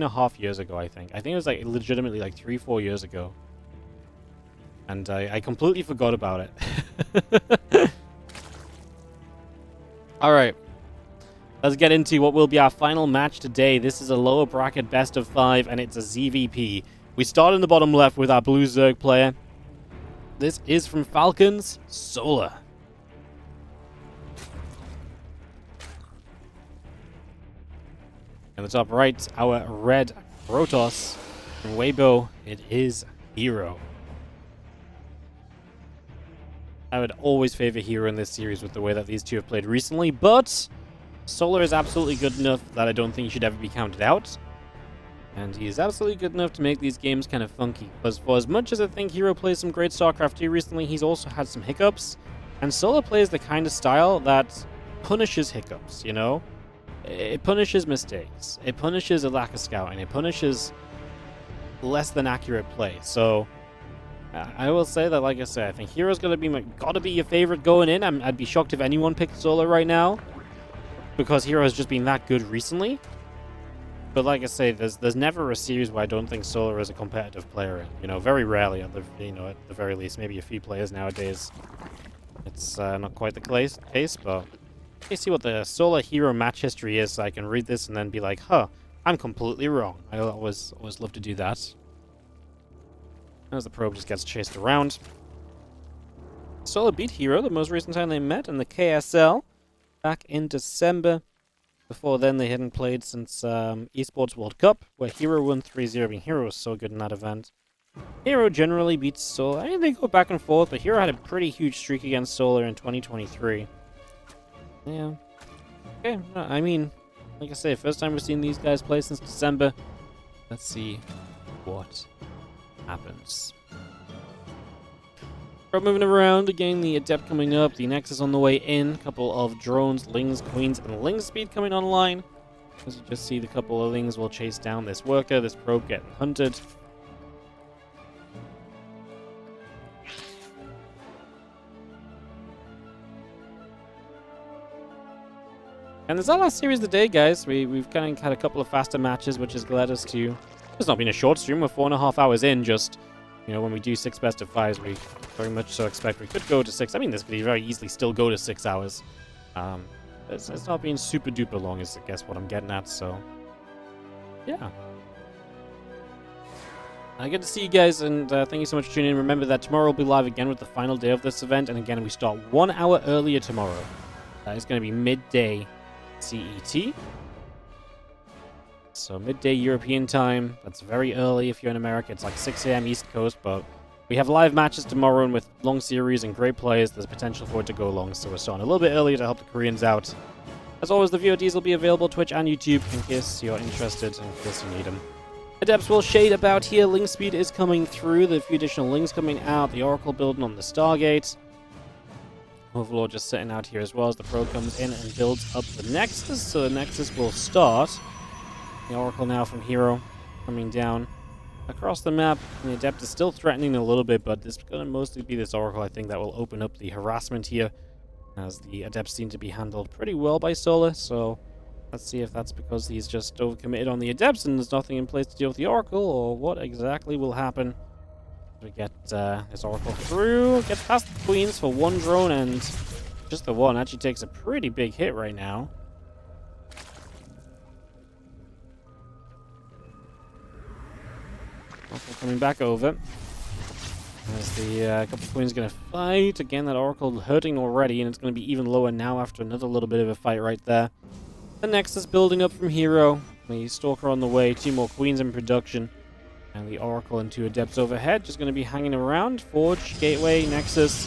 3.5 years ago, I think. I think it was like legitimately like 3-4 years ago. And I completely forgot about it. Alright. Let's get into what will be our final match today. This is a lower bracket best of 5, and it's a ZVP. We start in the bottom left with our blue Zerg player. This is from Falcons, Solar. In the top right, our red Protoss. From Weibo, it is herO. I would always favor herO in this series with the way that these two have played recently, but Solar is absolutely good enough that I don't think he should ever be counted out. And he is absolutely good enough to make these games kind of funky. Because for as much as I think herO plays some great StarCraft 2 recently, he's also had some hiccups. And Solar plays the kind of style that punishes hiccups, you know? It punishes mistakes. It punishes a lack of scouting. It punishes less than accurate play. So I will say that, like I said, I think herO's gotta be your favorite going in. I'd be shocked if anyone picked Solar right now, because herO has just been that good recently. But like I say, there's never a series where I don't think Solar is a competitive player in. You know, very rarely at the very least. Maybe a few players nowadays. It's not quite the case, but let me see what the Solar herO match history is so I can read this and then be like, huh, I'm completely wrong. I always love to do that. As the probe just gets chased around. Solar beat herO the most recent time they met in the KSL back in December. Before then, they hadn't played since eSports World Cup, where herO won 3-0. I mean, herO was so good in that event. herO generally beats Solar. I mean, they go back and forth, but herO had a pretty huge streak against Solar in 2023. Yeah. Okay, I mean, like I say, first time we've seen these guys play since December. Let's see what happens. We're moving around, again, the Adept coming up, the Nexus on the way in, a couple of drones, Lings, Queens, and Ling Speed coming online. As you just see, the couple of Lings will chase down this worker, this probe getting hunted. And that's our last series of the day, guys. We've kind of had a couple of faster matches, which has led us to... It's not been a short stream, we're 4.5 hours in, just... You know, when we do 6 best of 5s, we very much so expect we could go to 6. I mean, this could very easily still go to 6 hours. It's not being super duper long, is I guess what I'm getting at, so... Yeah. I get to see you guys, and thank you so much for tuning in. Remember that tomorrow we'll be live again with the final day of this event, and again, we start 1 hour earlier tomorrow. It's going to be midday CET. So midday European time. That's very early if you're in America. It's like 6 a.m. East Coast, but we have live matches tomorrow, and with long series and great players, there's potential for it to go long, so we're starting a little bit earlier to help the Koreans out. As always, the VODs will be available Twitch and YouTube in case you're interested, in case you need them. Adepts will shade about here. Ling Speed is coming through. There are a few additional Lings coming out. The Oracle building on the Stargate. Overlord just sitting out here as well as the probe comes in and builds up the Nexus. So the Nexus will start. The Oracle now from herO coming down across the map. And the Adept is still threatening a little bit, but it's going to mostly be this Oracle, I think, that will open up the harassment here, as the Adepts seem to be handled pretty well by Solar. So let's see if that's because he's just overcommitted on the Adepts and there's nothing in place to deal with the Oracle, or what exactly will happen. We get this Oracle through, gets past the Queens for 1 drone, and just the one actually takes a pretty big hit right now. Oracle coming back over. As the couple of Queens going to fight. Again, that Oracle hurting already, and it's going to be even lower now after another little bit of a fight right there. The Nexus building up from herO. The Stalker on the way, 2 more Queens in production. And the Oracle and 2 Adepts overhead, just going to be hanging around. Forge, Gateway, Nexus,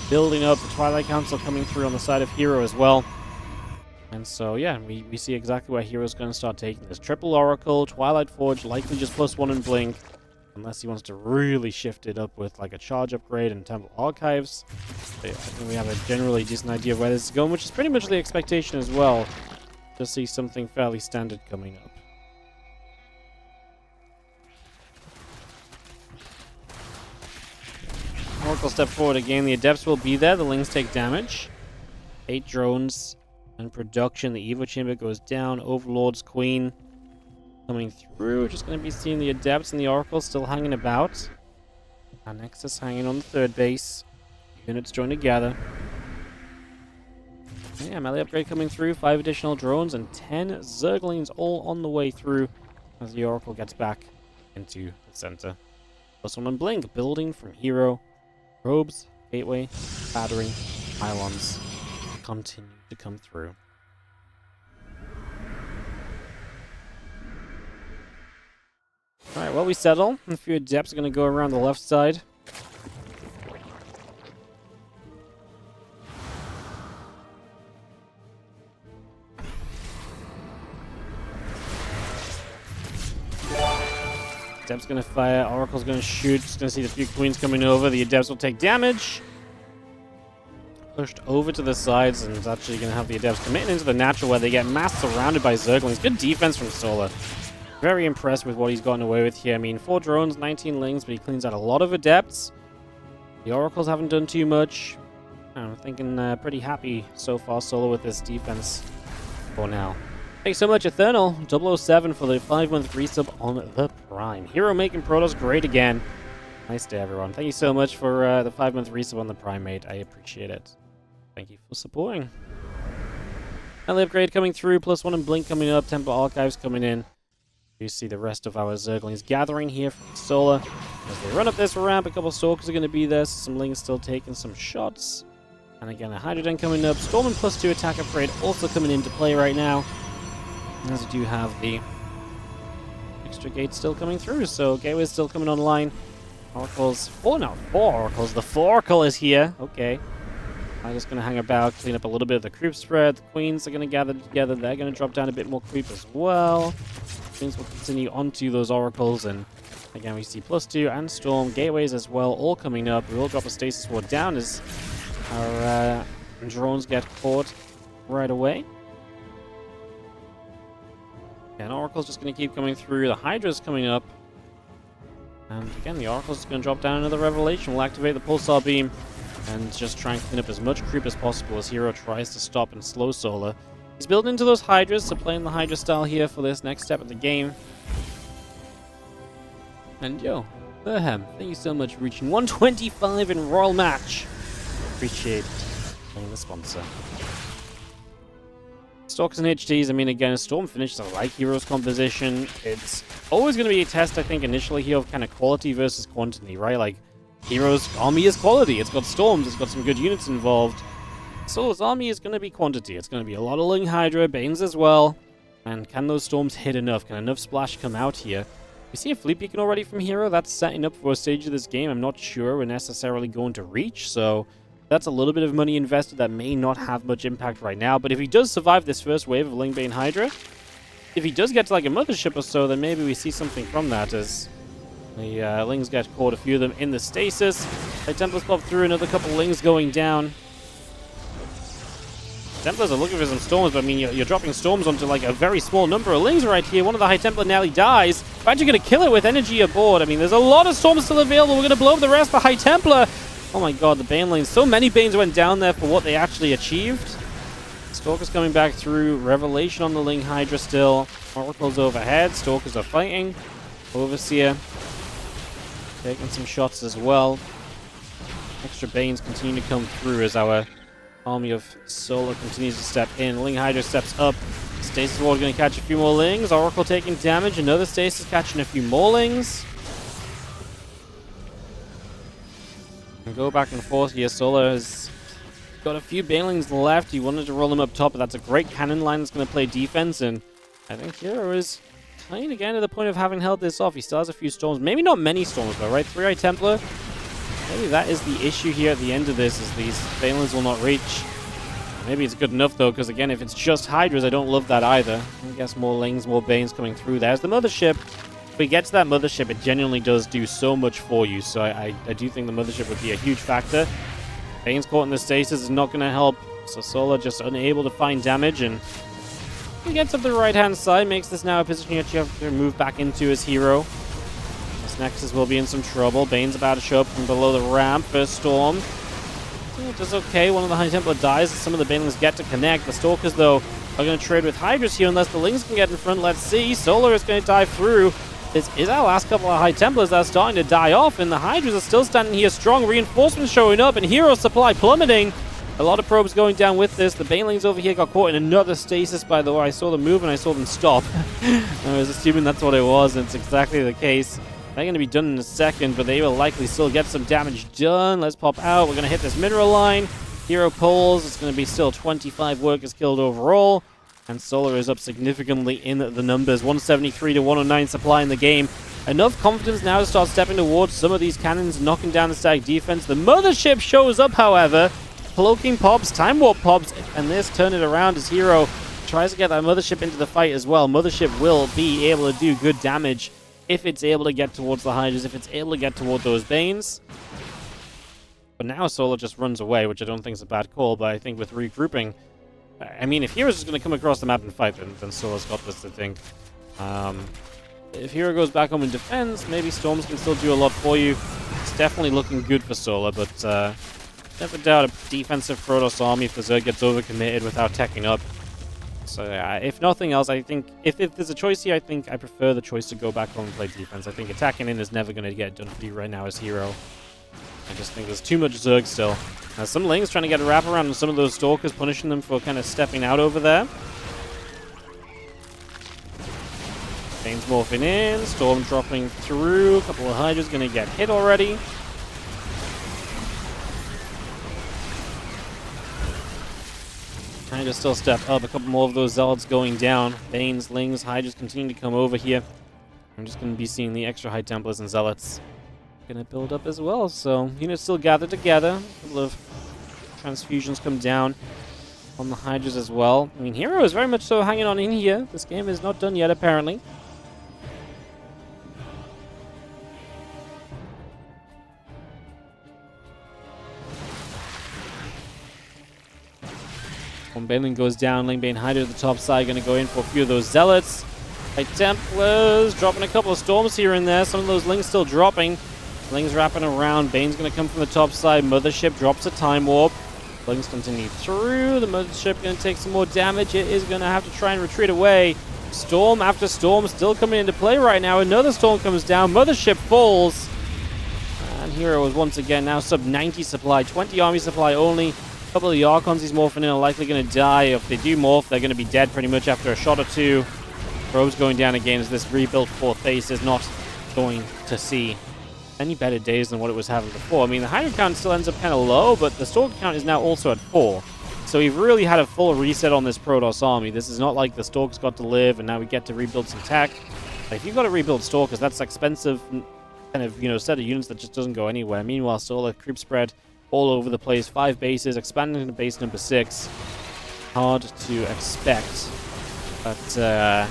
building up. The Twilight Council coming through on the side of herO as well. And so, yeah, we see exactly where herO's going to start taking this. Triple Oracle, Twilight Forge, likely just +1 in Blink. Unless he wants to really shift it up with like a charge upgrade and Temple Archives. I think we have a generally decent idea of where this is going, which is pretty much the expectation as well. To see something fairly standard coming up. Oracle step forward again. The Adepts will be there. The Lings take damage. 8 drones in production. The Evo Chamber goes down. Overlord's Queen. coming through. Just going to be seeing the Adepts and the Oracle still hanging about. Our Nexus hanging on the third base. Units join together. Yeah, melee upgrade coming through. 5 additional drones and 10 Zerglings all on the way through as the Oracle gets back into the center. +1 on Blink, building from herO. Probes, gateway, battery, pylons continue to come through. Alright, well, we settle. A few Adepts are going to go around the left side. Adept's going to fire, Oracle's going to shoot. Just going to see the few Queens coming over. The Adepts will take damage. Pushed over to the sides, and it's actually going to have the Adepts committing into the natural where they get mass surrounded by Zerglings. Good defense from Solar. Very impressed with what he's gotten away with here. I mean, 4 drones, 19 lings, but he cleans out a lot of Adepts. The Oracles haven't done too much. I'm thinking pretty happy so far, Solar, with this defense for now. Thanks so much, Eternal 007, for the 5-month resub on the Prime. herO making Protoss great again. Nice day, everyone. Thank you so much for the 5-month resub on the Prime, mate. I appreciate it. Thank you for supporting. Melee upgrade coming through, +1 and Blink coming up, Temple Archives coming in. You see the rest of our Zerglings gathering here from Solar. As they run up this ramp, a couple Stalkers are going to be there, so some Lings still taking some shots. And again, a Hydrogen coming up. Storm and +2 attack upgrade also coming into play right now. As we do have the extra gate still coming through, so gateway is still coming online. Oracles, 4 Oracles. The 4 Oracle is here. Okay. I'm just going to hang about, clean up a little bit of the creep spread. The Queens are going to gather together. They're going to drop down a bit more creep as well. Queens will continue onto those Oracles, and again we see +2 and Storm. Gateways as well, all coming up. We will drop a Stasis Ward down as our drones get caught right away. And Oracle's just going to keep coming through. The Hydra's coming up. And again, the Oracle's just going to drop down another Revelation. We'll activate the Pulsar Beam and just try and clean up as much creep as possible as herO tries to stop and slow Solar. He's building into those Hydras, so playing the Hydra style here for this next step of the game. And yo, herhem, thank you so much for reaching 125 in Royal Match. Appreciate playing the sponsor. Stalkers and HDs, I mean, again, a Storm finishes, I like herO's composition. It's always going to be a test, I think, initially here of kind of quality versus quantity, right? Like, herO's army is quality. It's got Storms, it's got some good units involved. Solar's army is going to be quantity. It's going to be a lot of Ling Hydra, Banes as well. And can those Storms hit enough? Can enough splash come out here? We see a fleet beacon already from herO. That's setting up for a stage of this game I'm not sure we're necessarily going to reach, so that's a little bit of money invested that may not have much impact right now. But if he does survive this first wave of Ling Bane Hydra, if he does get to like a mothership or so, then maybe we see something from that as the Lings get caught, a few of them in the stasis. The Templars pop through, another couple Lings going down. Templars are looking for some Storms, but I mean, you're dropping Storms onto like a very small number of Lings right here. One of the High Templar nearly dies. We're actually going to kill it with energy aboard. I mean, there's a lot of Storms still available. We're going to blow up the rest of the High Templar. Oh my god, the Bane lanes. So many Banes went down there for what they actually achieved. Stalkers coming back through. Revelation on the Ling Hydra still. Oracles overhead. Stalkers are fighting. Overseer taking some shots as well. Extra Banes continue to come through as our army of Solar continues to step in. Ling Hydra steps up. Stasis Ward going to catch a few more Lings. Oracle taking damage. Another Stasis catching a few more Lings. And go back and forth here. Solar has got a few Banelings left. He wanted to roll them up top, but that's a great cannon line that's going to play defense. And I think herO is kind of getting to the point of having held this off. He still has a few Storms. Maybe not many Storms, though, right? 3 Eye Templar. Maybe that is the issue here at the end of this, is these Banelings will not reach. Maybe it's good enough, though, because, again, if it's just Hydras, I don't love that either. I guess more Lings, more Banes coming through. There's the Mothership. If we get to that Mothership, it genuinely does do so much for you. So I do think the Mothership would be a huge factor. Bane's caught in the stasis is not going to help. So Solar just unable to find damage. And he gets up the right-hand side, makes this now a position that you have to move back into as herO. This Nexus will be in some trouble. Bane's about to show up from below the ramp. First Storm. It does okay. One of the High Templar dies. Some of the Banelings get to connect. The Stalkers, though, are going to trade with Hydras here unless the Lings can get in front. Let's see. Solar is going to dive through. This is our last couple of High Templars that are starting to die off, and the Hydras are still standing here strong. Reinforcements showing up, and herO supply plummeting. A lot of probes going down with this. The Banelings over here got caught in another stasis, by the way. I saw them move and I saw them stop. I was assuming that's what it was, and it's exactly the case. They're going to be done in a second, but they will likely still get some damage done. Let's pop out. We're going to hit this mineral line. herO pulls. It's going to be still 25 workers killed overall. And Solar is up significantly in the numbers. 173 to 109 supply in the game. Enough confidence now to start stepping towards some of these cannons, knocking down the static defense. The Mothership shows up, however. Cloaking pops, Time Warp pops, and this turn it around as herO tries to get that Mothership into the fight as well. Mothership will be able to do good damage if it's able to get towards the Hydras, if it's able to get toward those Banes. But now Solar just runs away, which I don't think is a bad call, but I think with regrouping, I mean, if hero's just going to come across the map and fight, then Solar's got this, I think. If herO goes back home and defends, maybe Storms can still do a lot for you. It's definitely looking good for Solar, but never doubt a defensive Protoss army if the Zerg gets overcommitted without teching up. So if nothing else, I think if there's a choice here, I think I prefer the choice to go back home and play defense. I think attacking in is never going to get done for you right now as herO. I just think there's too much Zerg still. Some Lings trying to get a wrap around on some of those Stalkers, punishing them for kind of stepping out over there. Bane's morphing in, Storm dropping through, a couple of Hydras going to get hit already. Trying to still step up, a couple more of those Zealots going down. Banes, Lings, Hydras continue to come over here. I'm just going to be seeing the extra High Templars and Zealots going to build up as well. So units still gathered together. A couple of transfusions come down on the Hydras as well. I mean, herO is very much so hanging on in here. This game is not done yet, apparently. One Baneling goes down, Lingbane Hydra at the top side, going to go in for a few of those Zealots. High Templars dropping a couple of Storms here and there. Some of those Lings still dropping. Lings wrapping around. Bane's going to come from the top side. Mothership drops a Time Warp. Lings continue through. The Mothership going to take some more damage. It is going to have to try and retreat away. Storm after Storm still coming into play right now. Another Storm comes down. Mothership falls. And herO is once again now sub 90 supply. 20 army supply only. A couple of the Archons he's morphing in are likely going to die. If they do morph, they're going to be dead pretty much after a shot or two. Probes going down again as this rebuilt fourth base is not going to see any better days than what it was having before. I mean, the Hydra count still ends up kind of low, but the Stalker count is now also at 4. So we've really had a full reset on this Protoss army. This is not like the Stalkers got to live and now we get to rebuild some tech. Like, if you've got to rebuild Stalkers, that's expensive kind of, set of units that just doesn't go anywhere. Meanwhile, Solar creep spread all over the place. 5 bases, expanding to base number 6. Hard to expect. But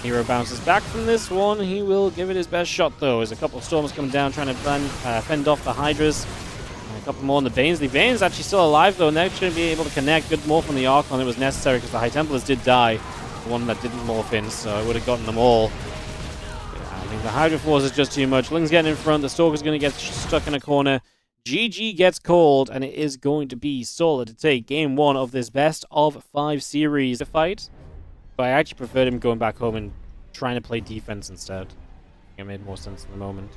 herO bounces back from this one. He will give it his best shot, though, as a couple of Storms come down trying to fend off the Hydras. And a couple more on the Banes. The Banes actually still alive, though, and they're going to be able to connect. Good morph on the Archon. It was necessary because the High Templars did die. The one that didn't morph in, so I would have gotten them all. Yeah, I mean, the Hydra Force is just too much. Ling's getting in front. The Stalker's going to get stuck in a corner. GG gets called, and it is going to be Solar to take game 1 of this best of 5 series fight. But I actually preferred him going back home and trying to play defense instead. I think it made more sense in the moment.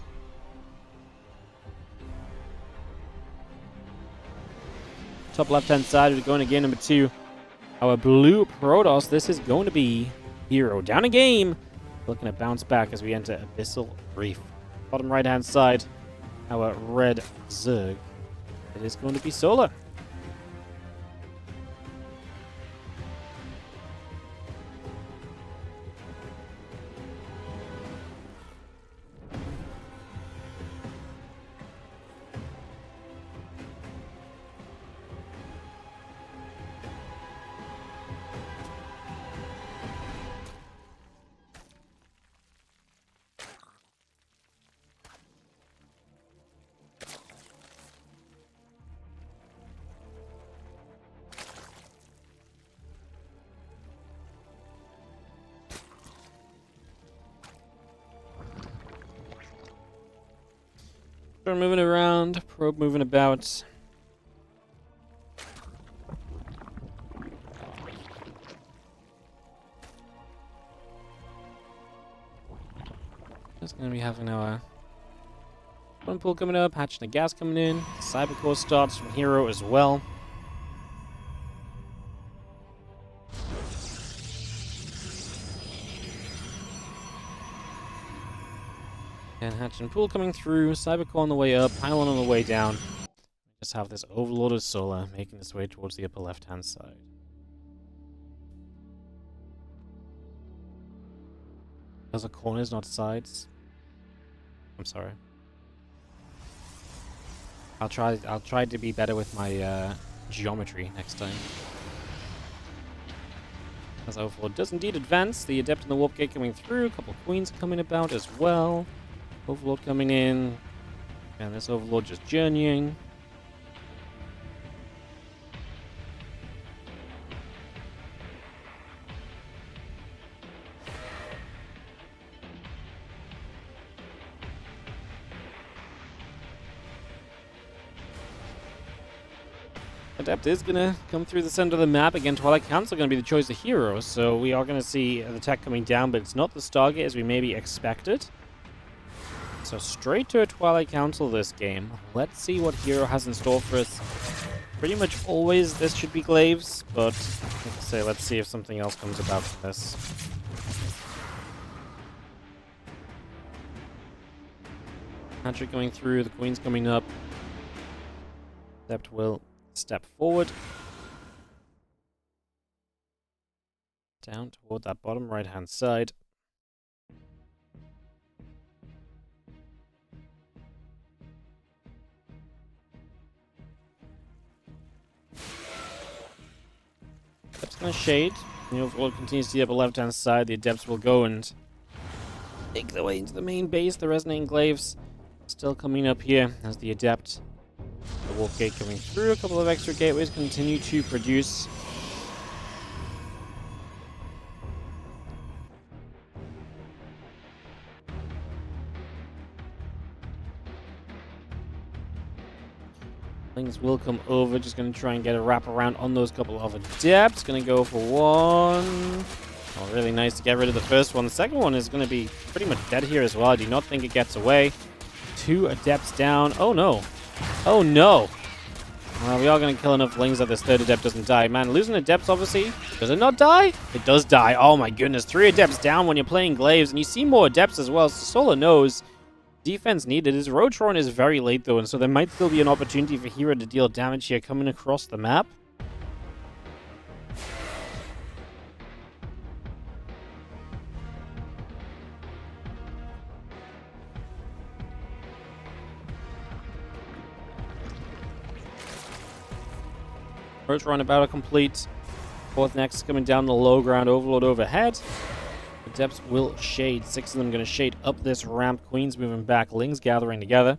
Top left-hand side, we're going to game number 2. Our blue Protoss, this is going to be herO. Down a game. Looking to bounce back as we enter Abyssal Reef. Bottom right-hand side, our red Zerg. It is going to be Solar. Moving around, probe moving about. It's going to be having our one pool coming up, hatching the gas coming in. Cybercore starts from herO as well. And hatch and pool coming through, Cybercore on the way up, Pylon on the way down. Just have this overloaded solar making its way towards the upper left-hand side. Those are corners, not sides. I'm sorry. I'll try to be better with my geometry next time. As Overlord does indeed advance, the Adept and the Warp Gate coming through, a couple Queens coming about as well. Overlord coming in, and this Overlord just journeying. Adept is going to come through the center of the map. Again, Twilight Council going to be the choice of herO, so we are going to see the tech coming down, but it's not the Stargate as we maybe expected. So straight to a Twilight Council this game. Let's see what herO has in store for us. Pretty much always this should be Glaives, but like I say, let's see if something else comes about from this. Patrick going through, the Queen's coming up. Adept will step forward. Down toward that bottom right-hand side. Adept's gonna shade. The Overlord continues to the upper left-hand side. The Adepts will go and make their way into the main base. The Resonating Glaives still coming up here as the Adept. The Warp Gate coming through. A couple of extra gateways continue to produce. Things will come over. Just going to try and get a wrap around on those couple of Adepts. Going to go for one. Oh, really nice to get rid of the first one. The second one is going to be pretty much dead here as well. I do not think it gets away. 2 Adepts down. Oh no. Oh no. Well, we are going to kill enough Lings that this third Adept doesn't die. Man, losing Adepts, obviously. Does it not die? It does die. Oh my goodness. 3 Adepts down when you're playing Glaives. And you see more Adepts as well. So Solar knows defense needed. His Rotron is very late though. And so there might still be an opportunity for herO to deal damage here coming across the map. First roundabout complete. Fourth next coming down the low ground. Overlord overhead. Adepts will shade. 6 of them going to shade up this ramp. Queens moving back. Lings gathering together.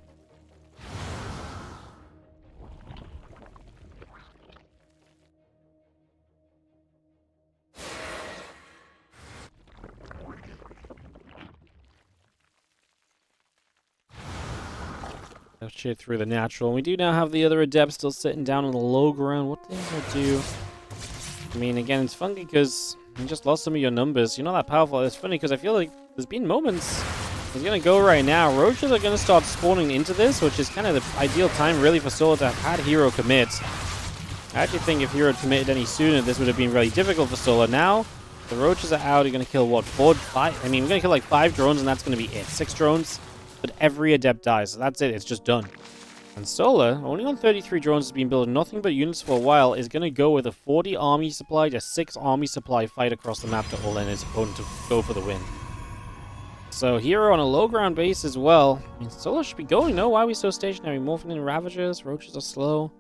Shade through the natural. We do now have the other Adept still sitting down on the low ground. What things will do? I mean, again, it's funny because you just lost some of your numbers. You're not that powerful. It's funny because I feel like there's been moments. He's going to go right now. Roaches are going to start spawning into this, which is kind of the ideal time really for Solar to have had herO commit. I actually think if herO had committed any sooner, this would have been really difficult for Solar. Now, the Roaches are out. You're going to kill, what, 4, 5? I mean, we're going to kill like 5 drones, and that's going to be it. 6 drones. But every Adept dies, so that's it, it's just done. And Solar, only on 33 drones, has been building nothing but units for a while, is going to go with a 40 army supply to 6 army supply fight across the map to all in his opponent to go for the win. So herO on a low ground base as well. I mean, Solar should be going, no? Why are we so stationary? Morphing in Ravagers, Roaches are slow.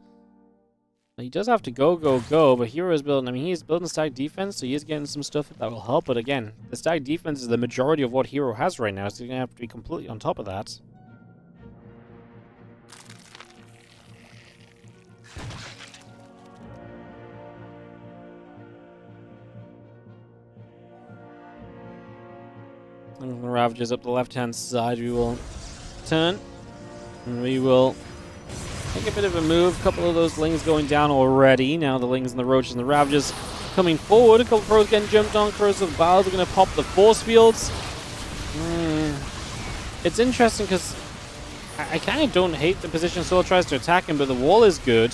He does have to go, but herO is building, I mean, he's building stack defense, so he is getting some stuff that will help, but again, the stack defense is the majority of what herO has right now, so he's going to have to be completely on top of that. And the Ravagers up the left-hand side, we will turn, and we will take a bit of a move. A couple of those Lings going down already. Now the Lings and the Roaches and the Ravagers coming forward. A couple of Crows getting jumped on. Corrosive Vials are going to pop the force fields. It's interesting because I kind of don't hate the position Solar tries to attack him, but the wall is good.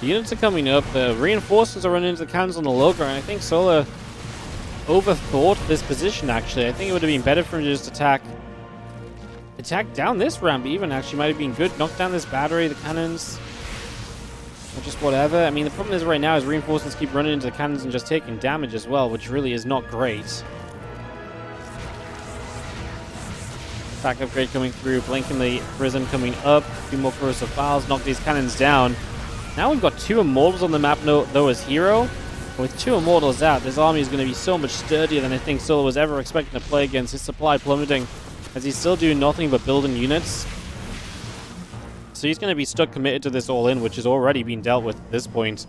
The units are coming up. The reinforcements are running into the cannons on the low ground. I think Solar overthought this position, actually. I think it would have been better for him to just attack down this ramp even, actually. Might have been good. Knock down this battery, the cannons, or just whatever. I mean, the problem is right now is reinforcements keep running into the cannons and just taking damage as well, which really is not great. Attack upgrade coming through, blinking the Prism coming up. A few more corrosive files, knock these cannons down. Now we've got 2 Immortals on the map, though, as herO. With 2 Immortals out, this army is going to be so much sturdier than I think Solar was ever expecting to play against. His supply plummeting as he's still doing nothing but building units. So he's going to be stuck committed to this all-in, which has already been dealt with at this point.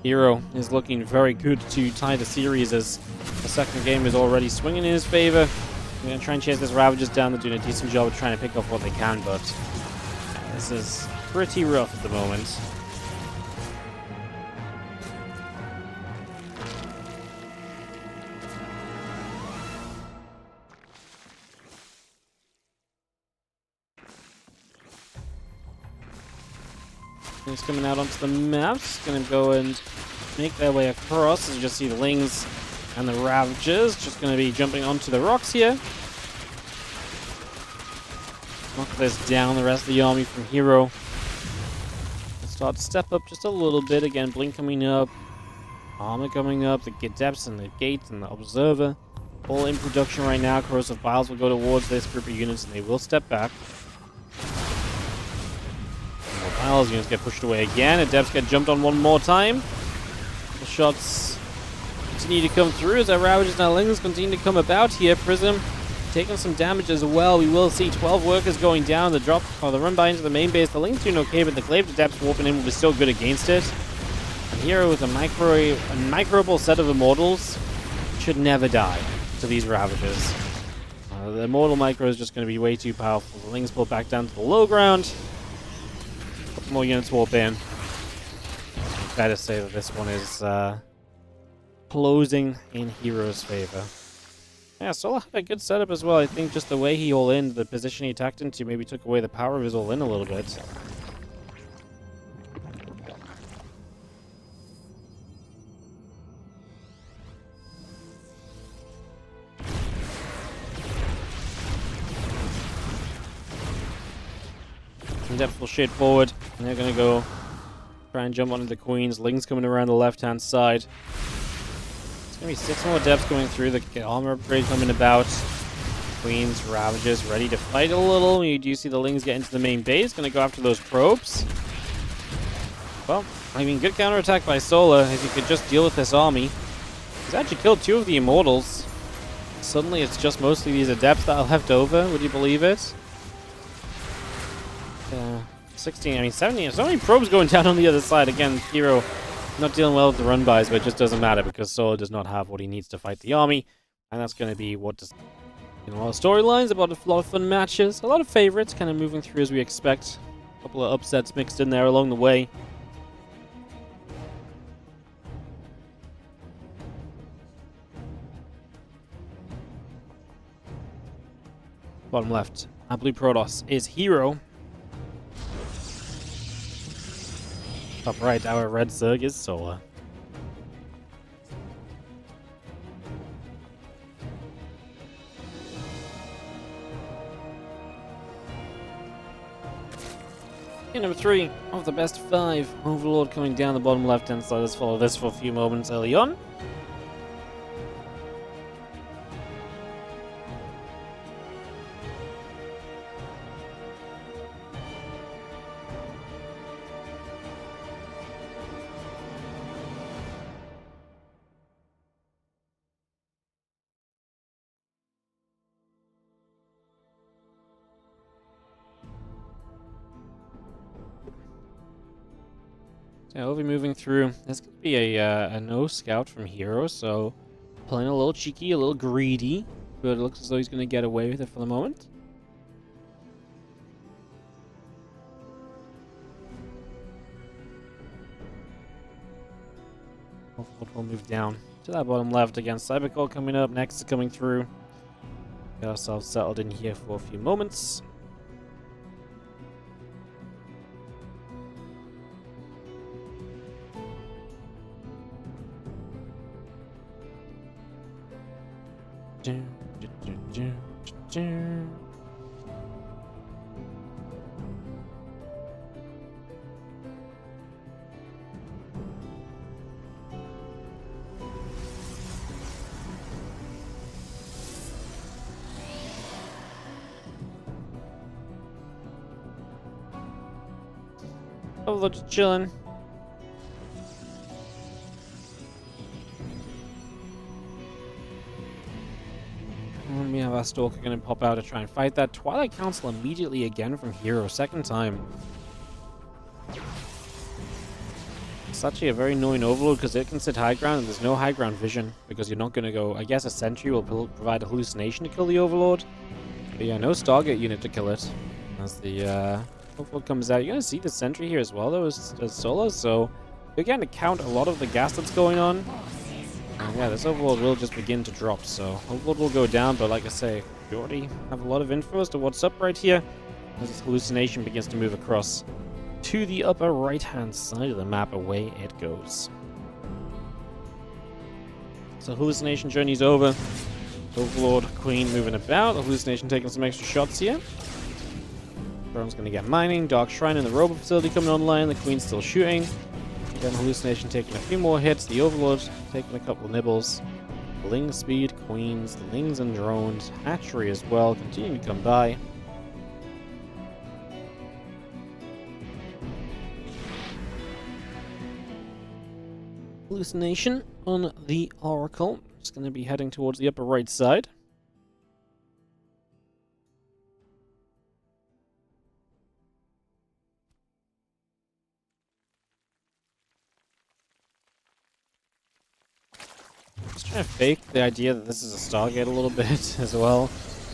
herO is looking very good to tie the series as the second game is already swinging in his favor. I'm going to try and chase this Ravagers down. They're doing a decent job of trying to pick up what they can, but this is pretty rough at the moment. He's coming out onto the map. He's going to go and make their way across. As you just see the Lings and the Ravagers just going to be jumping onto the rocks here. Knock this down. The rest of the army from herO start to step up just a little bit. Again, Blink coming up. Armor coming up. The Depths and the Gates and the Observer. All in production right now. Corrosive Vials will go towards this group of units and they will step back. Vials, units get pushed away again. Adepts get jumped on one more time. The shots continue to come through as our Ravagers and our Lings continue to come about here. Prism taking some damage as well. We will see 12 workers going down. The drop or the run by into the main base. The Lings doing okay, but the Glaive Adepts warping in will be still good against it. And herO with a microable set of Immortals should never die to these Ravagers. The Immortal Micro is just going to be way too powerful. The Lings pull back down to the low ground. More units warp in. Fair to say that this one is closing in herO's favor. Yeah, Solar had a good setup as well. I think just the way he all-in, the position he attacked into, maybe took away the power of his all-in a little bit. Depth will shade forward, and they're going to go try and jump onto the Queens. Lings coming around the left-hand side. It's going to be 6 more Depths going through. The armor upgrade coming about. Queens, Ravagers ready to fight a little. You do see the Lings get into the main base. Going to go after those probes. Well, I mean, good counterattack by Solar. If he could just deal with this army. He's actually killed 2 of the Immortals. Suddenly it's just mostly these Adepts that are left over. Would you believe it? 16, I mean 17, so many probes going down on the other side. Again, herO not dealing well with the run-bys, but it just doesn't matter because Solar does not have what he needs to fight the army. And that's going to be what does... a lot of storylines, about a lot of fun matches, a lot of favorites kind of moving through as we expect. A couple of upsets mixed in there along the way. Bottom left, our blue Protoss is herO. Top right, our red Zerg is Solar. And number 3 of the best 5. Overlord coming down the bottom left-hand side. Let's follow this for a few moments early on. So we'll be moving through. There's going to be a no scout from herO, so playing a little cheeky, a little greedy, but it looks as though he's going to get away with it for the moment. We'll move down to that bottom left again. Cybercore coming up, next is coming through. Get ourselves settled in here for a few moments. Oh, just chilling. And we have our Stalker going to pop out to try and fight that. Twilight Council immediately again from herO, second time. It's actually a very annoying overload because it can sit high ground and there's no high ground vision because you're not going to go. I guess a sentry will provide a hallucination to kill the overlord. But yeah, no Stargate unit to kill it. As the overload comes out, you're going to see the sentry here as well, though, as solo. So you're getting to count a lot of the gas that's going on. And yeah, this overload will just begin to drop. So overload will go down, but like I say, you already have a lot of info as to what's up right here. As this hallucination begins to move across to the upper right-hand side of the map, away it goes. So hallucination journey's over. Overlord, Queen moving about. The hallucination taking some extra shots here. Drone's going to get mining. Dark Shrine in the robot facility coming online. The Queen's still shooting. Again, hallucination taking a few more hits. The Overlord taking a couple of nibbles. Ling speed, Queens, the Lings and drones. Hatchery as well, continuing to come by. Hallucination on the Oracle. Just going to be heading towards the upper right side. Just trying to fake the idea that this is a Stargate a little bit as well.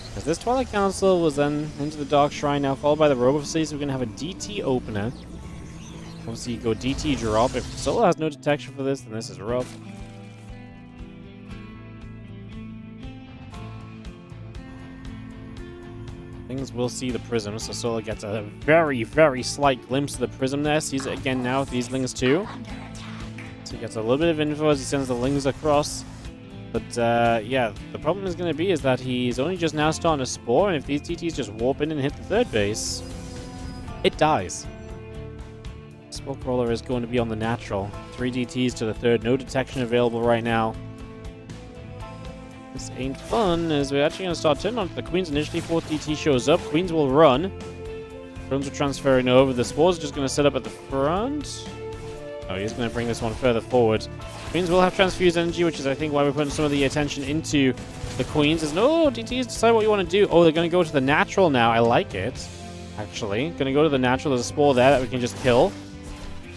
Because this Twilight Council was then into the Dark Shrine, now followed by the Robo Facility, so we're going to have a DT opener. Obviously, you go DT drop. If Solo has no detection for this, then this is rough. Things will see the prism, so Solo gets a very, very slight glimpse of the prism there. Sees it again now with these Lings too. So he gets a little bit of info as he sends the Lings across. But yeah, the problem is going to be is that he's only just now starting to spore, and if these DTs just warp in and hit the third base, it dies. Spore Crawler is going to be on the natural. 3 DTs to the third, no detection available right now. This ain't fun, as we're actually going to start turning on the Queens initially. 4th DT shows up, Queens will run. Drones are transferring over, the Spores are just going to set up at the front. Oh, he's going to bring this one further forward. Queens will have transfused energy, which is, I think, why we're putting some of the attention into the Queens. There's no DTs, decide what you want to do. Oh, they're going to go to the natural now. I like it, actually. Going to go to the natural. There's a Spore there that we can just kill.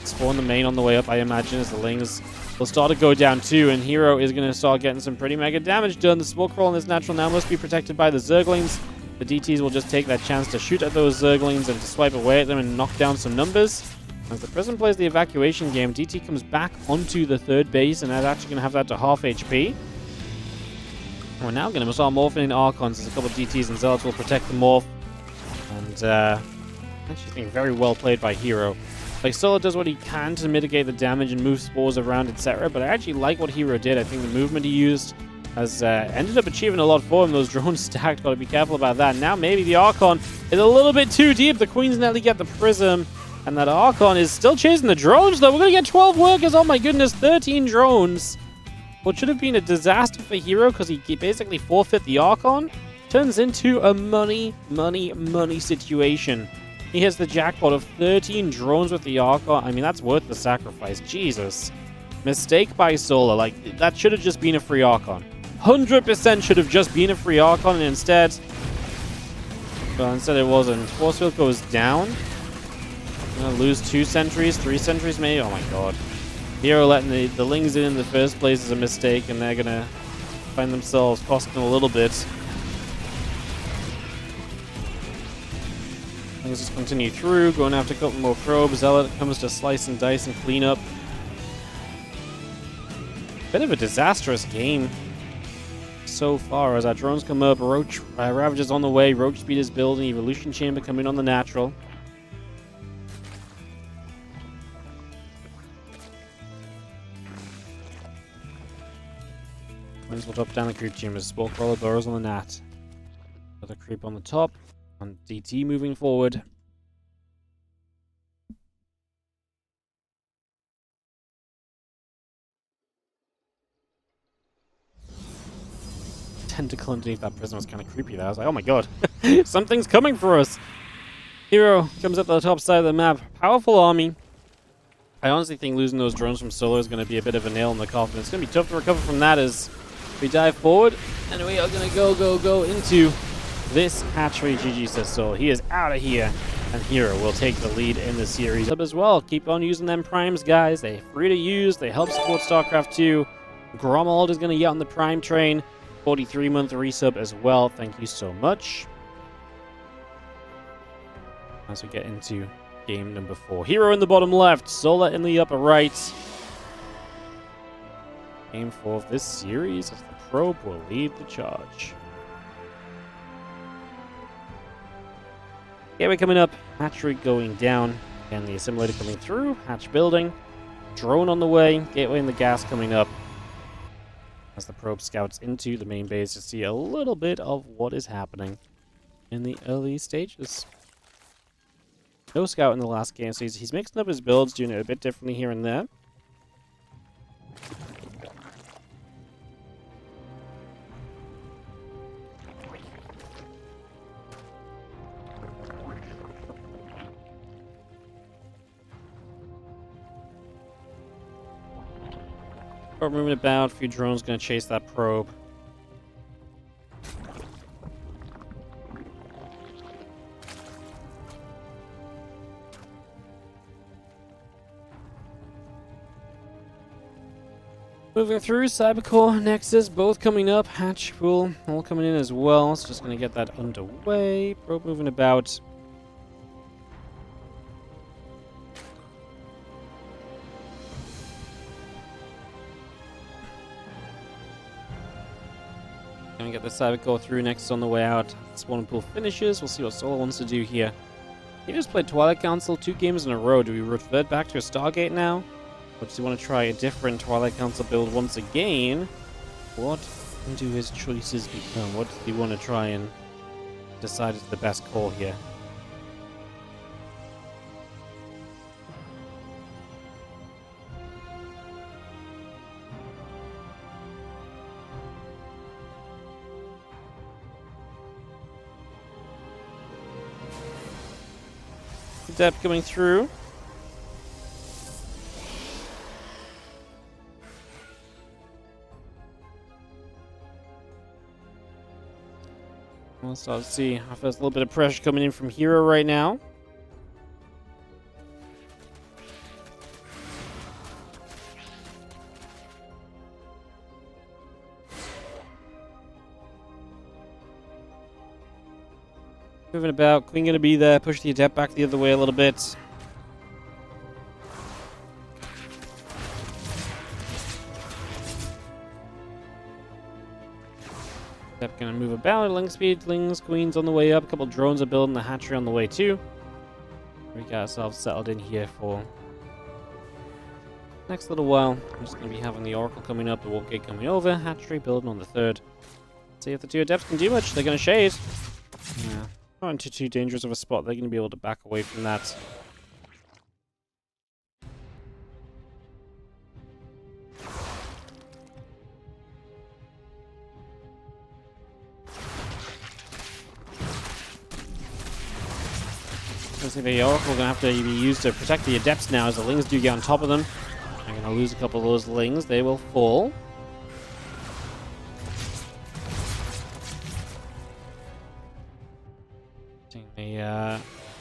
Spore in the main on the way up, I imagine, as the Lings will start to go down too, and herO is going to start getting some pretty mega damage done. The Spore Crawl in this natural now must be protected by the Zerglings. The DTs will just take that chance to shoot at those Zerglings and to swipe away at them and knock down some numbers. As the Prism plays the evacuation game, DT comes back onto the third base, and that's actually going to have that to half HP. We're now going to start morphing in Archons as a couple of DTs and Zealots will protect the morph. And I actually think very well played by herO. Like, Solo does what he can to mitigate the damage and move spores around, etc. But I actually like what herO did. I think the movement he used has ended up achieving a lot for him. Those drones stacked, got to be careful about that. Now maybe the Archon is a little bit too deep. The Queens nearly get the Prism. And that Archon is still chasing the drones, though. We're going to get 12 workers. Oh my goodness, 13 drones. What should have been a disaster for herO because he basically forfeit the Archon turns into a money situation. He hits the jackpot of 13 drones with the Archon. I mean, that's worth the sacrifice. Jesus. Mistake by Solo. Like, that should have just been a free Archon. 100% should have just been a free Archon, and instead... Well, instead it wasn't. Force field goes down. Gonna lose 2 sentries, 3 sentries maybe? Oh my god. herO letting the Lings in the first place is a mistake, and they're gonna find themselves costing a little bit. Things just continue through, going after a couple more probes. Zealot comes to slice and dice and clean up. Bit of a disastrous game. so far. As our drones come up, Roach Ravager's on the way. Roach Speed is building. Evolution Chamber coming on the natural. Twins will drop down the creep chambers. Spore Crawler burrows on the nat. Another creep on the top. On DT moving forward. Tentacle underneath that prison was kind of creepy there. I was like, oh my god, something's coming for us. herO comes up the top side of the map. Powerful army. I honestly think losing those drones from solo is going to be a bit of a nail in the coffin. It's going to be tough to recover from that as we dive forward. And we are going to go into this hatchery. GG says so. He is out of here. And herO will take the lead in the series up as well. Keep on using them primes, guys. They're free to use. They help support StarCraft 2. Gromald is going to get on the prime train. 43-month resub as well. Thank you so much. As we get into game number 4. herO in the bottom left. Solar in the upper right. Game 4 of this series as the probe will lead the charge. Gateway coming up. Hatchery going down. And the assimilator coming through. Hatch building. Drone on the way. Gateway in the gas coming up. As the probe scouts into the main base to see a little bit of what is happening in the early stages. No scout in the last game, so he's mixing up his builds, doing it a bit differently here and there. Probe moving about, a few drones going to chase that probe. Moving through, Cybercore, Nexus, both coming up. Hatch pool, all coming in as well. So just going to get that underway. Probe moving about. Gonna get the Cybercore through. Nexus on the way out. Spawning pool finishes. We'll see what Solo wants to do here. He just played Twilight Council 2 games in a row. Do we revert back to a Stargate now? Or does he want to try a different Twilight Council build once again? What do his choices become? What does he want to try and decide is the best call here? Depth coming through. We'll start to see our first little bit of pressure coming in from herO right now. Moving about, Queen gonna be there, push the Adept back the other way a little bit. Adept gonna move about, link speed, Lings, Queen's on the way up, a couple drones are building, the hatchery on the way too. We got ourselves settled in here for next little while. I'm just gonna be having the Oracle coming up, the Warp Gate coming over, hatchery building on the third. See if the two Adepts can do much, they're gonna shade. Yeah. Not into too dangerous of a spot. They're going to be able to back away from that. I think the Oracle going to have to be used to protect the Adepts now as the Lings do get on top of them. They're going to lose a couple of those Lings. They will fall.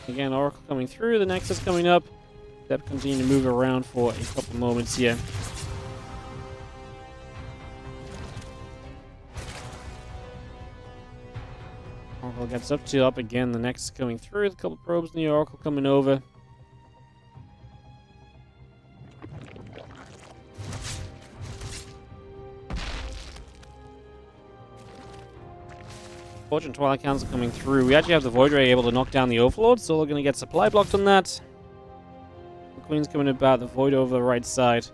Again, Oracle coming through, the Nexus coming up. Adept continue to move around for a couple moments here. Oracle gets up again, the Nexus coming through, a couple probes in the Oracle coming over. Fortune Twilight Council coming through. We actually have the Void Ray able to knock down the Overlord, so we're going to get supply blocked on that. The Queen's coming about, the Void over the right side.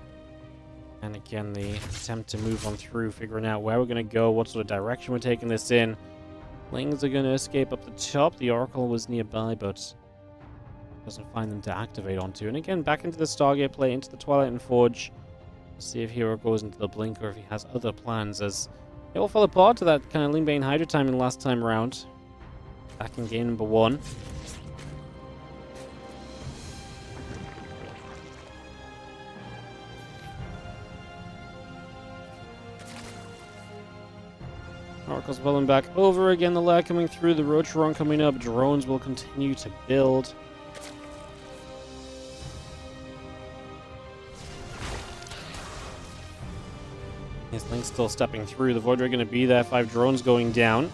And again, the attempt to move on through, figuring out where we're going to go, what sort of direction we're taking this in. Lings are going to escape up the top. The Oracle was nearby, but doesn't find them to activate onto. And again, back into the Stargate play, into the Twilight and Forge. We'll see if herO goes into the Blink or if he has other plans, as it all fell apart to that kind of Lingbane Hydra timing last time around. Back in game number 1. Oracle's pulling back over again, the lag coming through, the Rocheron coming up, drones will continue to build. His Link's still stepping through, the Void Ray going to be there, 5 drones going down.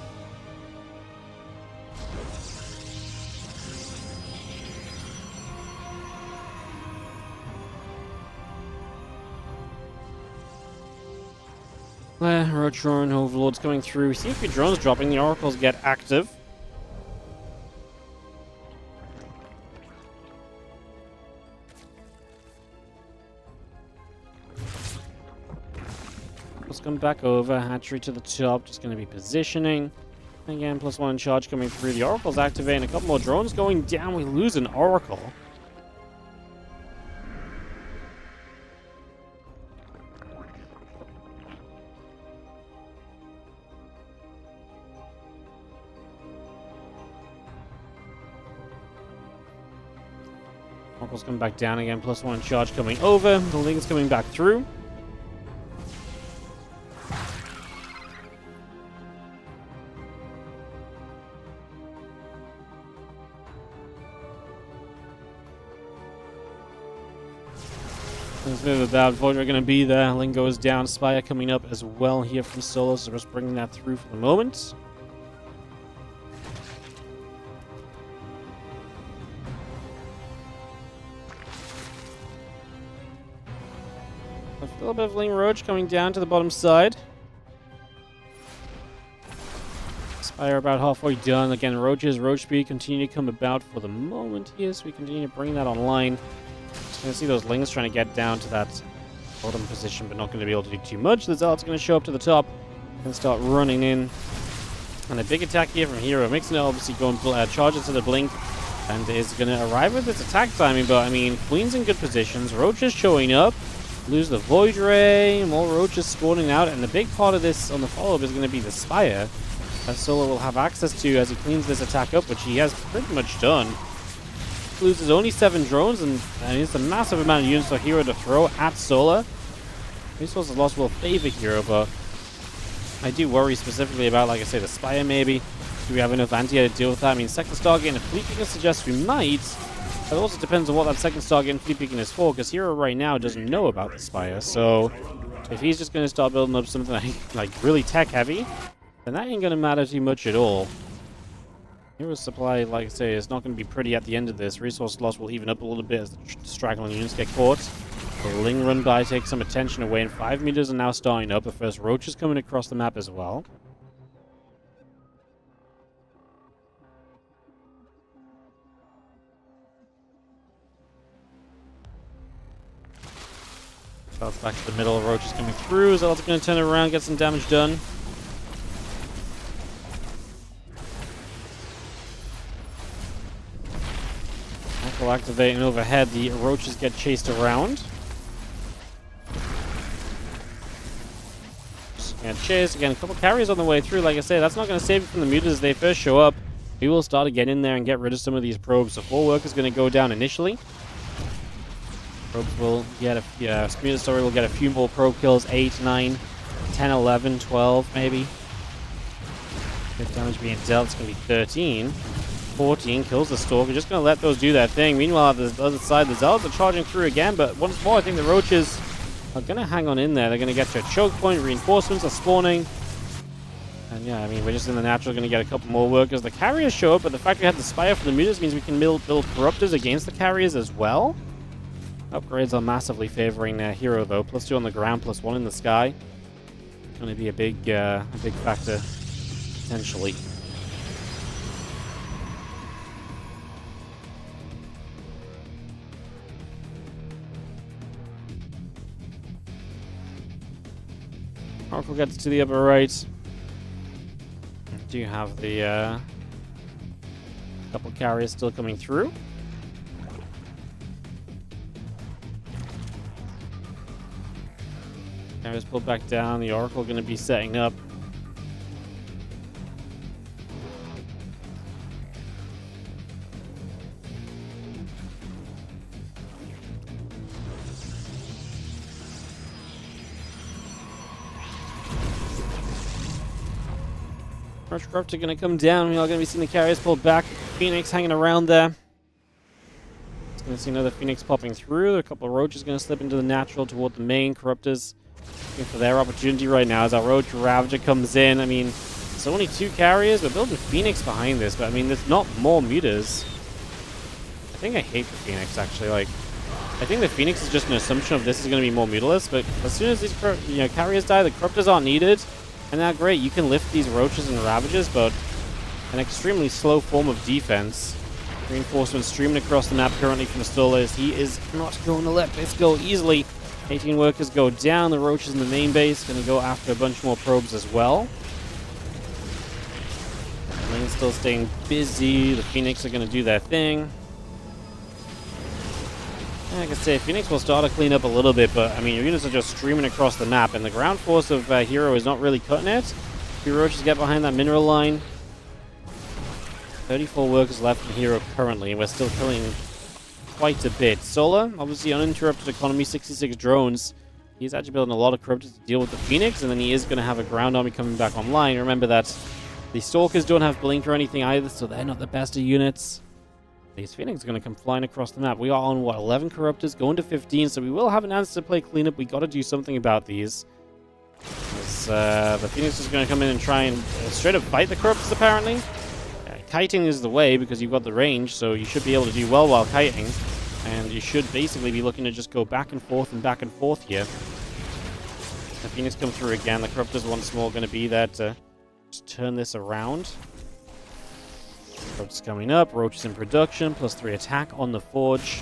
Rocheron, Overlord's coming through. See if your drones dropping, the Oracles get active. Let's come back over. Hatchery to the top, just going to be positioning. Again, +1 charge coming through. The Oracle's activating. A couple more drones going down. We lose an Oracle. Oracle's coming back down again, +1 charge coming over. The Ling's coming back through. Without Void Ray going to be there. Ling goes down. Spire coming up as well here from Solo, so just bringing that through for the moment. A little bit of Ling Roach coming down to the bottom side. Spire about halfway done. Again, Roach's Roach speed continue to come about for the moment here, so we continue to bring that online. Just going to see those Lings trying to get down to that bottom position, but not going to be able to do too much. The Zealot's going to show up to the top and start running in. And a big attack here from herO. Mixing it obviously going charges to the Blink and is going to arrive with its attack timing, but I mean, Queen's in good positions. Roach is showing up. Lose the Void Ray, more Roaches spawning out, and the big part of this on the follow-up is going to be the Spire that Solo will have access to as he cleans this attack up, which he has pretty much done. Loses only 7 drones, and it's a massive amount of units for herO to throw at Solar. Resources lost will favor herO, but I do worry specifically about, like I say, the Spire maybe. Do we have enough anti-air to deal with that? I mean, second Stargate and a Fleet Beacon suggests we might. But it also depends on what that second Stargate and Fleet Beacon is for, because herO right now doesn't know about the Spire. So if he's just going to start building up something like really tech-heavy, then that ain't going to matter too much at all. hero's supply, like I say, is not going to be pretty at the end of this. Resource loss will even up a little bit as the straggling units get caught. The Ling run by takes some attention away, and 5 meters are now starting up. The first Roach is coming across the map as well. Zealot's back to the middle. Roach is coming through. Zealot's going to turn around, get some damage done. Will activate, and overhead the Roaches get chased around. And chase again, a couple carries on the way through. Like I said, that's not going to save it from the mutas as they first show up. We will start to get in there and get rid of some of these probes. So 4 workers going to go down initially. Probes will get a Muta Story will get a few more probe kills. 8, 9, 10, 11, 12 maybe. Good damage being dealt. It's going to be 13. 14 kills the Stalker. Just going to let those do their thing. Meanwhile, on the other side, the Zealots are charging through again, but once more, I think the Roaches are going to hang on in there. They're going to get to a choke point. Reinforcements are spawning. And yeah, I mean, we're just in the natural going to get a couple more workers. The carriers show up, but the fact we have the Spire for the mutas means we can build Corruptors against the carriers as well. Upgrades are massively favoring their herO, though. +2 on the ground, +1 in the sky. Going to be a big factor, potentially. Oracle gets to the upper right. Do you have the couple carriers still coming through? Carriers pulled back down. The Oracle going to be setting up. StarCraft are going to come down. We are going to be seeing the carriers pulled back. Phoenix hanging around there. It's going to see another Phoenix popping through. A couple of Roaches going to slip into the natural toward the main. Corruptors looking for their opportunity right now as our Roach Ravager comes in. I mean, it's only 2 carriers. We're building Phoenix behind this, but I mean, there's not more mutas. I think I hate the Phoenix, actually. Like, I think the Phoenix is just an assumption of this is going to be more mutalist, but as soon as these carriers die, the Corruptors aren't needed. And now, great, you can lift these Roaches and Ravagers, but an extremely slow form of defense. Reinforcements streaming across the map currently from Stolas. He is not going to let this go easily. 18 workers go down. The Roaches in the main base going to go after a bunch more probes as well. Lane's still staying busy. The Phoenix are going to do their thing. Like I say, Phoenix will start to clean up a little bit, but I mean, your units are just streaming across the map, and the ground force of herO is not really cutting it. 2 Roaches get behind that mineral line. 34 workers left from herO currently, and we're still killing quite a bit. Solar, obviously uninterrupted economy, 66 drones. He's actually building a lot of Corruptors to deal with the Phoenix, and then he is going to have a ground army coming back online. Remember that the Stalkers don't have Blink or anything either, so they're not the best of units. These Phoenix are going to come flying across the map. We are on, what, 11 Corruptors, going to 15, so we will have an answer to play cleanup. We got to do something about these. The Phoenix is going to come in and try and straight up fight the Corruptors, apparently. Kiting is the way, because you've got the range, so you should be able to do well while kiting. And you should basically be looking to just go back and forth here. The Phoenix come through again. The Corruptors once more going to be there to just turn this around. Roaches coming up, Roaches in production, +3 attack on the Forge.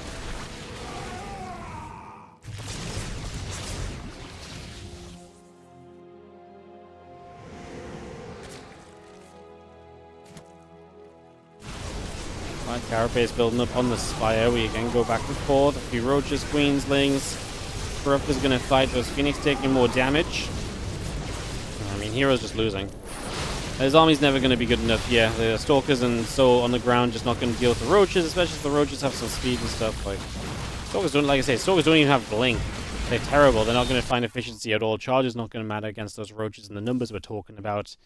Right, Carapace building up on the Spire. We again go back and forth. A few Roaches, Queenslings. Corruptor's gonna fight those Phoenix, taking more damage. I mean, hero's just losing. His army's never going to be good enough. Yeah, the Stalkers and so on the ground just not going to deal with the Roaches, especially if the Roaches have some speed and stuff. Like, Stalkers don't, like I say, Stalkers don't even have Blink. They're terrible. They're not going to find efficiency at all. Charge is not going to matter against those Roaches and the numbers we're talking about.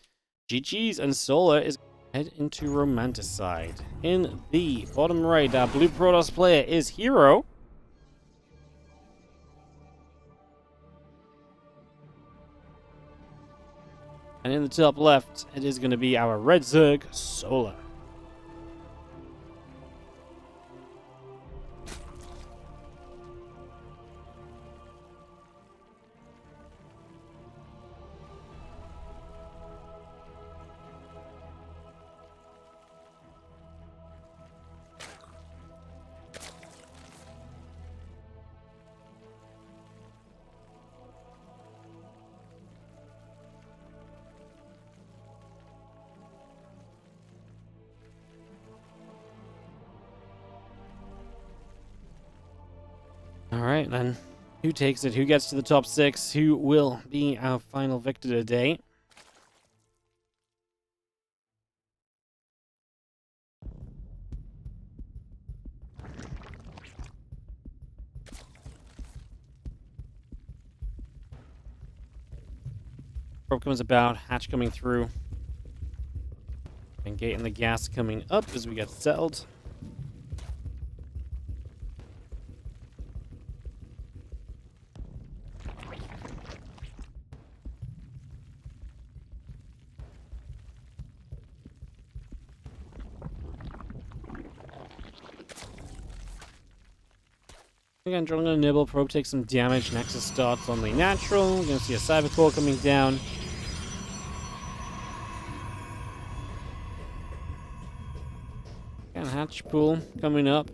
GG's, and Solar is head into Romanticide. In the bottom right, our blue Protoss player is herO. And in the top left, it is going to be our red Zerg, Solar. Alright then, who takes it? Who gets to the top 6? Who will be our final victor today? Probe comes about, hatch coming through. And gate and the gas coming up as we get settled. Again, drilling on a nibble. Probe takes some damage. Nexus starts on the natural. We're going to see a Cyber Core coming down. Again, hatch pool coming up.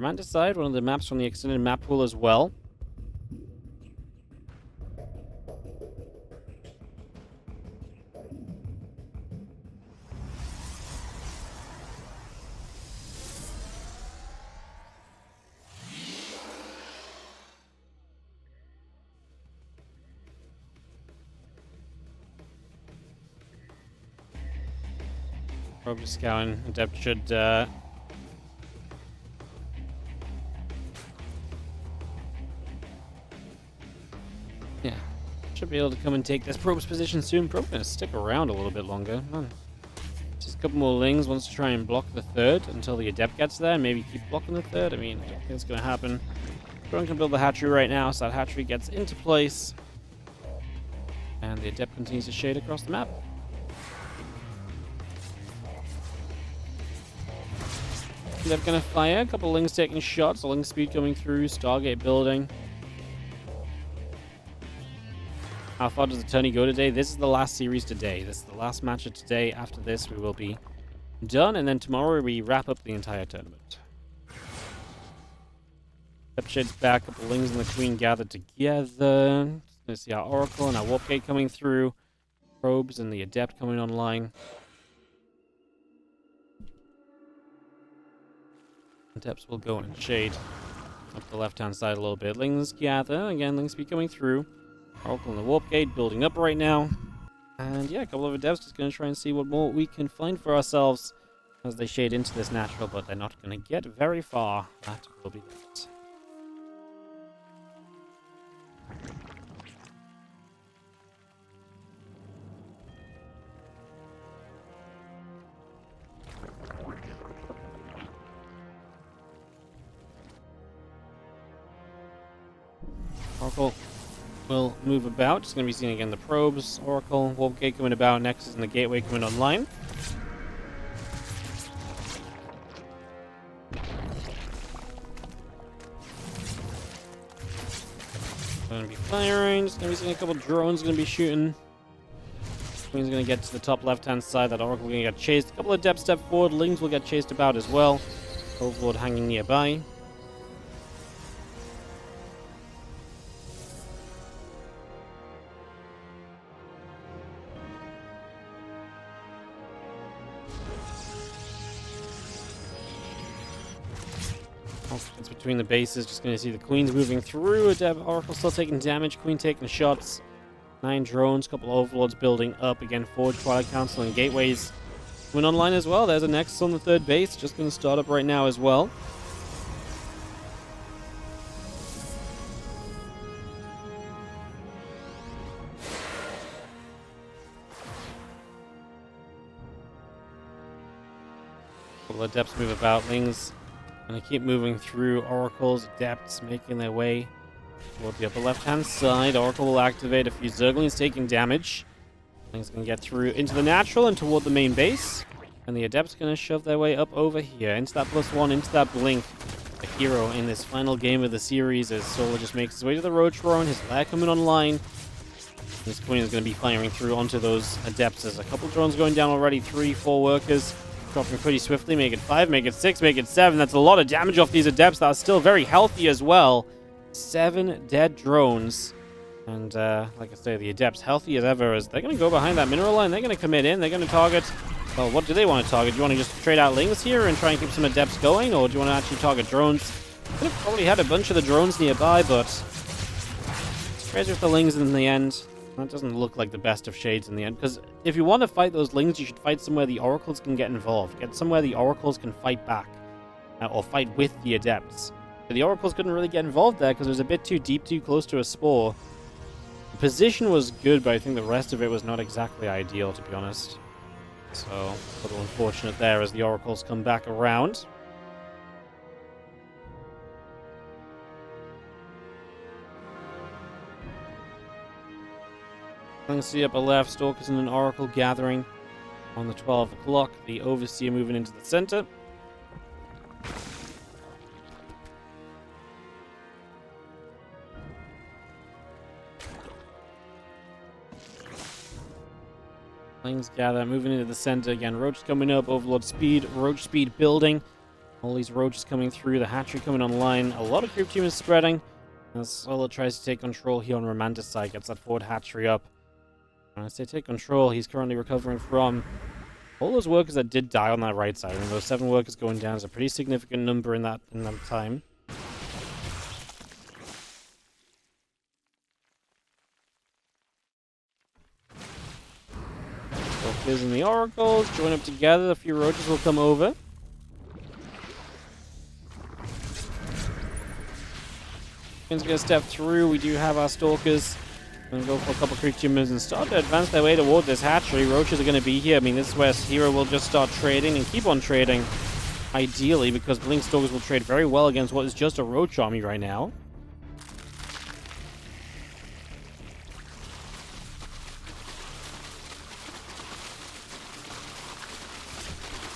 Romanticide, one of the maps from the extended map pool as well. Probe just scouting. Adept should yeah, should be able to come and take this probe's position soon. Probe gonna stick around a little bit longer. Just a couple more lings. Wants to try and block the third until the adept gets there. Maybe keep blocking the third. I mean, I don't think it's gonna happen. Drone can build the hatchery right now, so that hatchery gets into place, and the adept continues to shade across the map. They're gonna fire. A couple lings taking shots. A ling speed coming through. Stargate building. How far does the tourney go today? This is the last series today. This is the last match of today. After this, we will be done, and then tomorrow we wrap up the entire tournament. Shade's back. A couple lings and the queen gathered together. Gonna see our oracle and our warp gate coming through. Probes and the adept coming online. Adepts will go and shade up the left-hand side a little bit. Lings gather. Again, lings be coming through. Oracle and the warp gate building up right now. And yeah, a couple of adepts just going to try and see what more we can find for ourselves as they shade into this natural, but they're not going to get very far. That will be it. Oracle will move about. It's going to be seeing again the probes, Oracle, warp gate coming about, Nexus and the gateway coming online. Going to be firing. Just going to be seeing a couple drones going to be shooting. Queen's going to get to the top left-hand side. That Oracle going to get chased. A couple of depth step forward. Lings will get chased about as well. Overlord hanging nearby. It's between the bases. Just going to see the queens moving through. Oracle still taking damage. Queen taking shots. 9 drones. Couple of overlords building up. Again, Forge, Twilight Council, and gateways went online as well. There's a Nexus on the third base. Just going to start up right now as well. Couple of adepts move about. Lings gonna keep moving through. Oracles, adepts making their way toward the upper left-hand side. Oracle will activate. A few Zerglings taking damage. Things can get through into the natural and toward the main base. And the adepts gonna shove their way up over here into that +1, into that blink. The hero in this final game of the series as Solar just makes his way to the Roach Throne. His lair coming online. This queen is gonna be firing through onto those adepts. There's a couple drones going down already. 3, 4 workers. Dropping pretty swiftly. Make it 5, make it 6, make it 7. That's a lot of damage off these adepts that are still very healthy as well. 7 dead drones. And like I say, the adepts healthy as ever as they're going to go behind that mineral line. They're going to commit in. They're going to target. Well, what do they want to target? Do you want to just trade out lings here and try and keep some adepts going? Or do you want to actually target drones? Could have probably had a bunch of the drones nearby, but it's crazy with the lings in the end. That doesn't look like the best of shades in the end, because if you want to fight those lings, you should fight somewhere the oracles can get involved. Get somewhere the oracles can fight back, or fight with the adepts. But the oracles couldn't really get involved there because it was a bit too deep, too close to a spore. The position was good, but I think the rest of it was not exactly ideal, to be honest. So, a little unfortunate there as the oracles come back around. You can see upper left, Stalkers and an Oracle gathering on the 12 o'clock. The Overseer moving into the center. Lings gather, moving into the center again. Roach coming up, Overlord speed, Roach speed building. All these roaches coming through, the hatchery coming online. A lot of creep team is spreading. As Solo tries to take control here on Romantis side, gets that forward hatchery up. As they take control, he's currently recovering from all those workers that did die on that right side. I mean, those 7 workers going down is a pretty significant number in that time. Focus and the oracles join up together. A few roaches will come over. He's going to step through. We do have our stalkers. Going to go for a couple creep tumors and start to advance their way toward this hatchery. Roaches are going to be here. I mean, this is where herO will just start trading and keep on trading. Ideally, because Blink Stalkers will trade very well against what is just a roach army right now.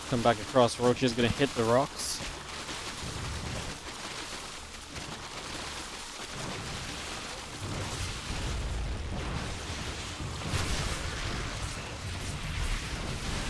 Come back across. Roach is going to hit the rocks.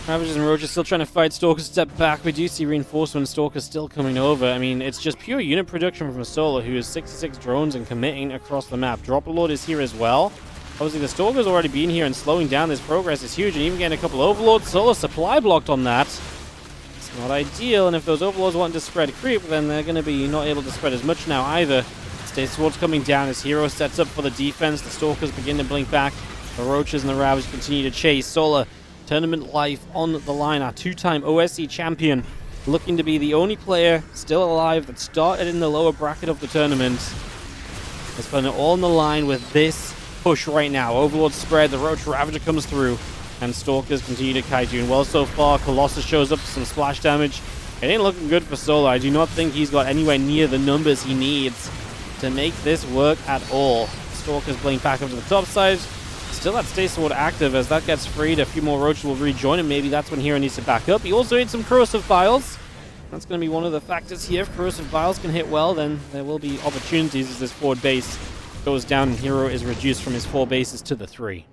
Ravages and Roaches still trying to fight. Stalkers step back. We do see reinforcement Stalkers still coming over. I mean, it's just pure unit production from Solo, who is 66 drones and committing across the map. Dropper Lord is here as well. Obviously, the Stalker's already been here, and slowing down this progress is huge, and even getting a couple Overlords. Solo supply blocked on that. It's not ideal, and if those Overlords want to spread creep, then they're going to be not able to spread as much now either. Stasis Ward's coming down as herO sets up for the defense. The Stalkers begin to blink back. The Roaches and the Ravages continue to chase. Solo, tournament life on the line. Our 2-time OSC champion, looking to be the only player still alive that started in the lower bracket of the tournament. Let's put it all on the line with this push right now. Overlord spread, the Roach Ravager comes through, and Stalkers continue to kite doing well so far. Colossus shows up for some splash damage. It ain't looking good for Solo. I do not think he's got anywhere near the numbers he needs to make this work at all. Stalkers blink back up to the top side. Still that Stasis Ward active. As that gets freed, a few more Roaches will rejoin, and maybe that's when herO needs to back up. He also hit some Corrosive Vials. That's going to be one of the factors here. If Corrosive Vials can hit well, then there will be opportunities as this forward base goes down and herO is reduced from his 4 bases to the 3.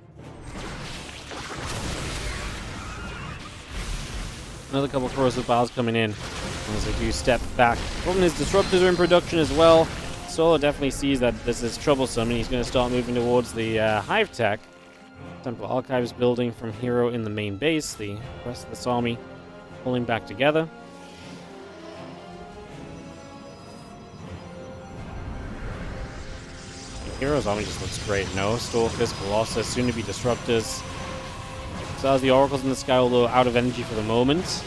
Another couple Corrosive Vials coming in as they do step back. Problem is, Disruptors are in production as well. Solo definitely sees that this is troublesome, and he's going to start moving towards the Hive Tech. Temple Archives building from herO in the main base. The rest of this army pulling back together. herO's army just looks great. No Stalkers, Colossus, soon to be Disruptors. So as the Oracles in the sky, although out of energy for the moment.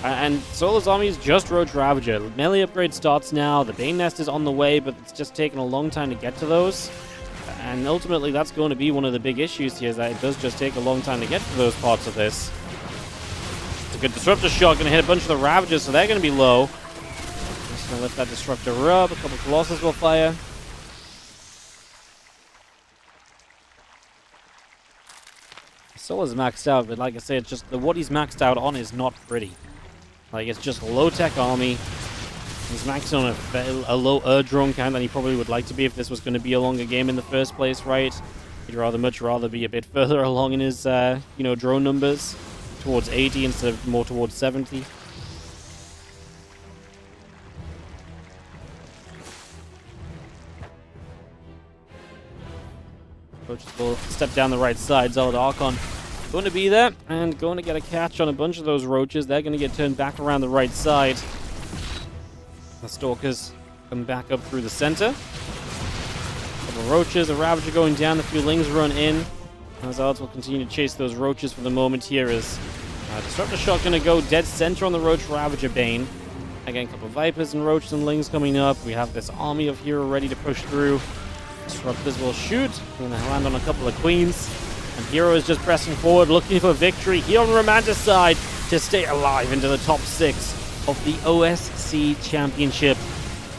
And Solo's army is just Roach Ravager. Melee upgrade starts now. The Bane Nest is on the way, but it's just taken a long time to get to those. And ultimately, that's going to be one of the big issues here, is that it does just take a long time to get to those parts of this. It's a good Disruptor shot, going to hit a bunch of the Ravagers, so they're going to be low. Just going to lift that Disruptor up. A couple Colossus will fire. Solo's maxed out, but like I said, it's just what he's maxed out on is not pretty. Like, it's just a low-tech army. He's maxed on a low drone count than he probably would like to be if this was going to be a longer game in the first place, right? He'd much rather be a bit further along in his, drone numbers, towards 80 instead of more towards 70. Coaches will step down the right side. Zealot Archon going to be there and going to get a catch on a bunch of those Roaches. They're going to get turned back around the right side. The Stalkers come back up through the center. A couple Roaches, a Ravager going down, a few Lings run in. Zealots will continue to chase those Roaches for the moment here as Disruptor Shot going to go dead center on the Roach Ravager Bane. Again, a couple Vipers and Roaches and Lings coming up. We have this army of herO ready to push through. Disruptors will shoot. Going to land on a couple of Queens. And herO is just pressing forward, looking for victory here on Romantis side to stay alive into the top 6 of the OSC Championship.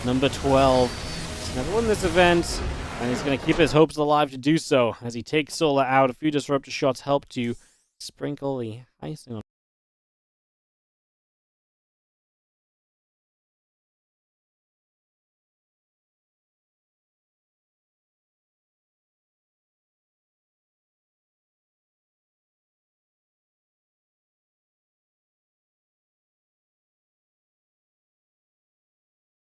Number 12. He's never won this event, and he's going to keep his hopes alive to do so as he takes Solo out. A few Disruptor shots help to sprinkle the icing on